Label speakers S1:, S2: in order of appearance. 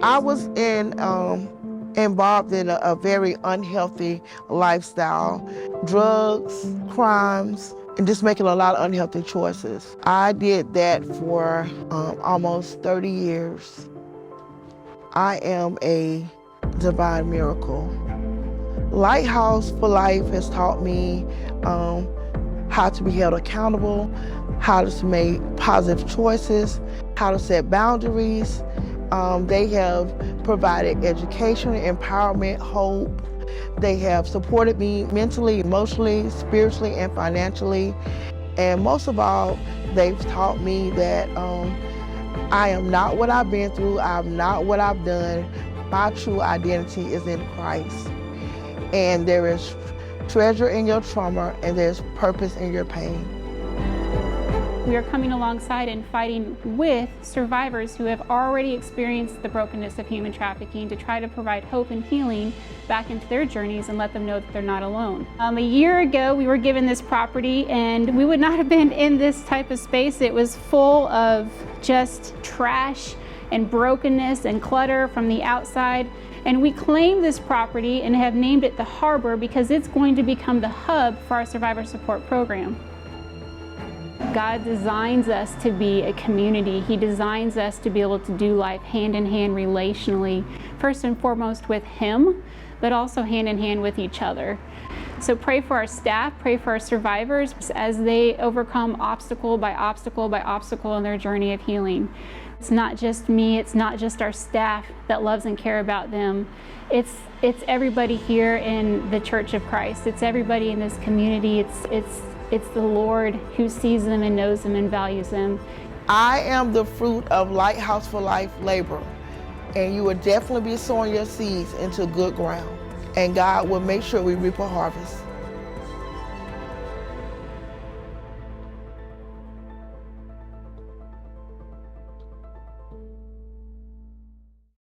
S1: I was involved in a very unhealthy lifestyle, drugs, crimes, and just making a lot of unhealthy choices. I did that for almost 30 years. I am a divine miracle. Lighthouse for Life has taught me how to be held accountable, how to make positive choices, how to set boundaries. They have provided education, empowerment, hope. They have supported me mentally, emotionally, spiritually, and financially. And most of all, they've taught me that I am not what I've been through, I'm not what I've done. My true identity is in Christ. And there is treasure in your trauma, and there's purpose in your pain.
S2: We are coming alongside and fighting with survivors who have already experienced the brokenness of human trafficking to try to provide hope and healing back into their journeys and let them know that they're not alone. A year ago, we were given this property, and we would not have been in this type of space. It was full of just trash and brokenness and clutter from the outside. And we claimed this property and have named it the Harbor because it's going to become the hub for our survivor support program. God designs us to be a community. He designs us to be able to do life hand in hand relationally, first and foremost with Him, but also hand in hand with each other. So pray for our staff, pray for our survivors as they overcome obstacle by obstacle by obstacle in their journey of healing. It's not just me, it's not just our staff that loves and cares about them. It's everybody here in the Church of Christ. It's everybody in this community. It's the Lord who sees them and knows them and values them.
S1: I am the fruit of Lighthouse for Life labor, and you will definitely be sowing your seeds into good ground, and God will make sure we reap a harvest.